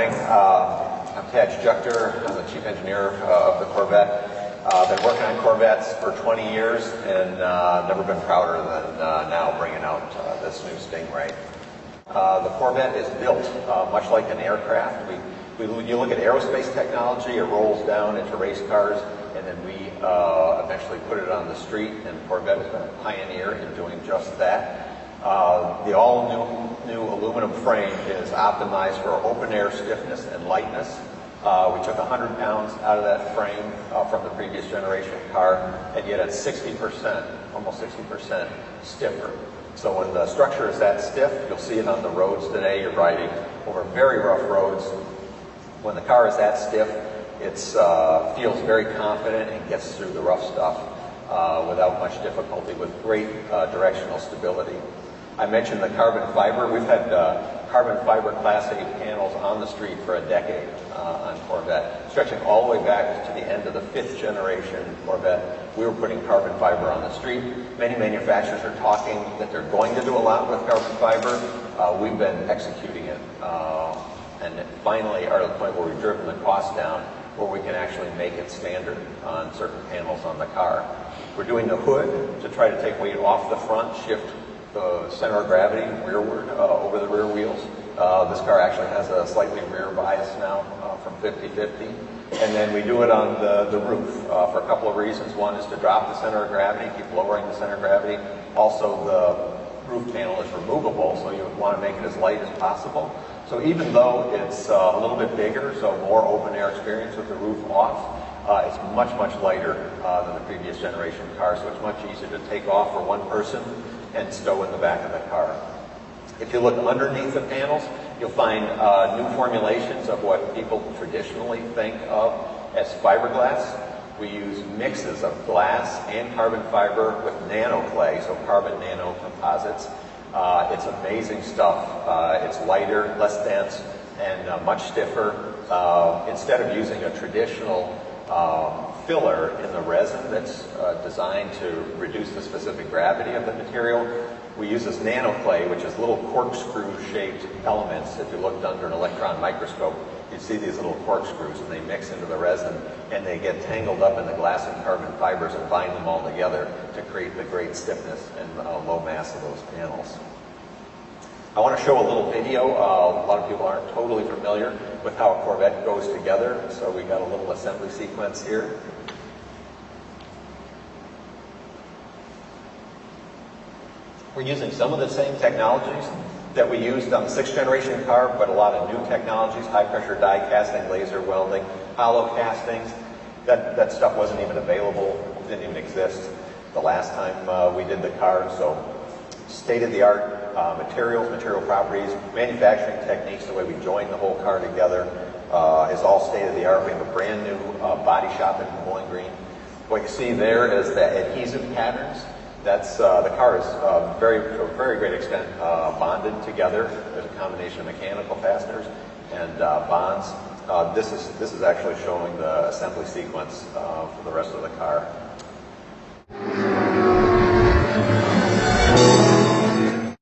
morning. I'm Tadge Juechter. I'm the chief engineer of the Corvette. I've been working on Corvettes for 20 years and never been prouder than now bringing out this new Stingray. The Corvette is built much like an aircraft. You look at aerospace technology, it rolls down into race cars, and then we eventually put it on the street, and Corvette has been a pioneer in doing just that. The all-new aluminum frame is optimized for open-air stiffness and lightness. We took 100 pounds out of that frame from the previous generation car, and yet it's 60%, almost 60% stiffer. So when the structure is that stiff, you'll see it on the roads today. You're riding over very rough roads. When the car is that stiff, it feels very confident and gets through the rough stuff without much difficulty, with great directional stability. I mentioned the carbon fiber. We've had carbon fiber Class A panels on the street for a decade on Corvette, stretching all the way back to the end of the 5th generation Corvette. We were putting carbon fiber on the street. Many manufacturers are talking that they're going to do a lot with carbon fiber. We've been executing it, and finally are at the point where we've driven the cost down, where we can actually make it standard on certain panels on the car. We're doing the hood to try to take weight off the front, shift the center of gravity rearward over the rear wheels. This car actually has a slightly rear bias now from 50-50. And then we do it on the roof for a couple of reasons. One is to drop the center of gravity, keep lowering the center of gravity. Also, the roof panel is removable, so you would want to make it as light as possible. So even though it's a little bit bigger, so more open air experience with the roof off, it's much, much lighter than the previous generation car, so it's much easier to take off for one person and stow in the back of the car. If you look underneath the panels, you'll find new formulations of what people traditionally think of as fiberglass. We use mixes of glass and carbon fiber with nano clay, so carbon nano composites. It's amazing stuff. It's lighter, less dense, and much stiffer. Instead of using a traditional filler in the resin that's designed to reduce the specific gravity of the material, we use this nano clay, which is little corkscrew-shaped elements. If you looked under an electron microscope, you'd see these little corkscrews, and they mix into the resin, and they get tangled up in the glass and carbon fibers and bind them all together to create the great stiffness and low mass of those panels. I want to show a little video. A lot of people aren't totally familiar with how a Corvette goes together, so we got a little assembly sequence here. We're using some of the same technologies that we used on the 6th generation car, but a lot of new technologies: high pressure die casting, laser welding, hollow castings. That stuff wasn't even available, didn't even exist the last time we did the car. So state-of-the-art materials, material properties, manufacturing techniques, the way we join the whole car together is all state-of-the-art. We have a brand new body shop in Bowling Green. What you see there is the adhesive patterns. That's the car is to a very great extent bonded together. There's a combination of mechanical fasteners and bonds. This is actually showing the assembly sequence for the rest of the car.